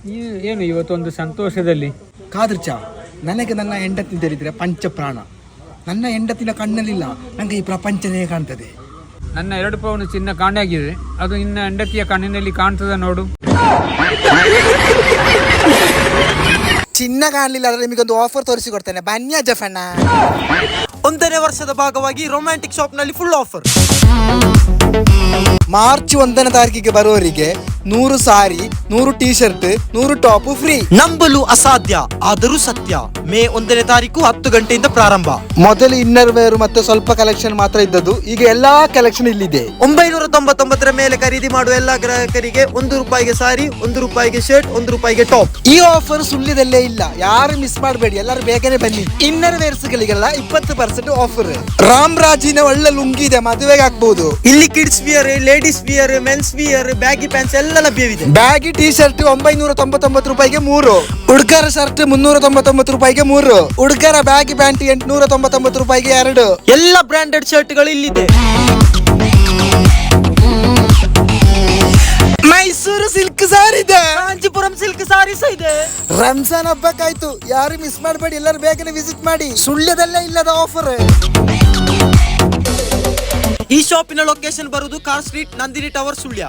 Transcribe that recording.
ಏನು ಇವತ್ತೊಂದು ಸಂತೋಷದಲ್ಲಿ ಕಾದರ್ಚ ನನಗೆ ನನ್ನ ಹೆಂಡತಿ ತಿಳಿದ್ರೆ ಪಂಚಪ್ರಾಣ. ನನ್ನ ಹೆಂಡತಿನ ಕಣ್ಣಲ್ಲಿಲ್ಲ ನನಗೆ ಈ ಪ್ರಪಂಚನೇ ಕಾಣ್ತದೆ. ನನ್ನ 2 ಪೌಂಡ್ ಚಿನ್ನ ಕಾಣೆಯಾಗಿದೆ, ಅದು ನಿನ್ನ ಹೆಂಡತಿಯ ಕಣ್ಣಿನಲ್ಲಿ ಕಾಣ್ತದ ನೋಡು. ಚಿನ್ನ ಕಾಣಲಿಲ್ಲ ಆದ್ರೆ ನಿಮಗೊಂದು ಆಫರ್ ತೋರಿಸಿ ಕೊಡ್ತೇನೆ, ಬನ್ನಿ ಅಜ್ಜಫಣ್ಣ. 1ನೇ ವರ್ಷದ ಭಾಗವಾಗಿ ರೊಮ್ಯಾಂಟಿಕ್ ಶಾಪ್ ನಲ್ಲಿ ಫುಲ್ ಆಫರ್. ಮಾರ್ಚ್ 1ನೇ ತಾರೀಕಿಗೆ ಬರುವವರಿಗೆ 100 ಸಾರಿ, 100 ಟೀ ಶರ್ಟ್, 100 ಟಾಪ್ ಫ್ರೀ. ನಂಬಲು ಅಸಾಧ್ಯ ಆದರೂ ಸತ್ಯ. ಮೇ 1ನೇ ತಾರೀಕು 10 ಗಂಟೆಯಿಂದ ಪ್ರಾರಂಭ. ಮೊದಲು ಇನ್ನರ್ ವೇರ್ ಮತ್ತೆ ಸ್ವಲ್ಪ ಕಲೆಕ್ಷನ್ ಮಾತ್ರ ಇದ್ದದ್ದು, ಈಗ ಎಲ್ಲಾ ಕಲೆಕ್ಷನ್ ಇಲ್ಲಿದೆ. 999 ಮೇಲೆ ಖರೀದಿ ಮಾಡುವ ಎಲ್ಲಾ ಗ್ರಾಹಕರಿಗೆ 1 ರೂಪಾಯಿಗೆ ಸಾರಿ, 1 ರೂಪಾಯಿಗೆ ಶರ್ಟ್, 1 ರೂಪಾಯಿಗೆ ಟಾಪ್. ಈ ಆಫರ್ ಸುಳ್ಳಿದಲ್ಲೇ ಇಲ್ಲ, ಯಾರು ಮಿಸ್ ಮಾಡಬೇಡಿ, ಎಲ್ಲರೂ ಬೇಗನೆ ಬನ್ನಿ. ಇನ್ನರ್ ವೇರ್ಸ್ ಗಳಿಗೆಲ್ಲ 20% ಆಫರ್. ರಾಮ್ರಾಜಿನ ಒಳ್ಳೆ ಲುಂಗಿ ಇದೆ, ಮದುವೆಗೆ ಹಾಕ್ಬಹುದು. ಇಲ್ಲಿ kids wear, ladies wear, mens wear, baggy pants ಎಲ್ಲ ಲಭ್ಯವಿದೆ. ಬ್ಯಾಗಿ ಟೀ ಶರ್ಟ್ 999 ರೂಪಾಯಿಗೆ 3, ಹುಡುಗರ ಶರ್ಟ್ 399 ರೂಪಾಯಿಗೆ 3, ಹುಡುಗರ ಬ್ಯಾಗಿ ಪ್ಯಾಂಟ್ 899 ರೂಪಾಯಿಗೆ 2. ಎಲ್ಲ ಬ್ರಾಂಡೆಡ್ ಶರ್ಟ್ ಗಳು ಇಲ್ಲಿದೆ. ಮೈಸೂರು ಸಿಲ್ಕ್ ಸಾರಿ ಇದೆ, ಕಾಂಚೀಪುರಂ ಸಿಲ್ಕ್ ಸಾರೀಸ್ ಇದೆ. ರಂಜಾನ್ ಹಬ್ಬಕ್ಕಾಯ್ತು, ಯಾರು ಮಿಸ್ ಮಾಡಬೇಡಿ, ಎಲ್ಲರೂ ಬೇಗನೆ ವಿಸಿಟ್ ಮಾಡಿ. ಸುಳ್ಯದಲ್ಲೇ ಇಲ್ಲದ ಆಫರ್. ಈ ಶಾಪಿನ ಲೊಕೇಶನ್ ಬರುವುದು car street, Nandini tower, Sullia.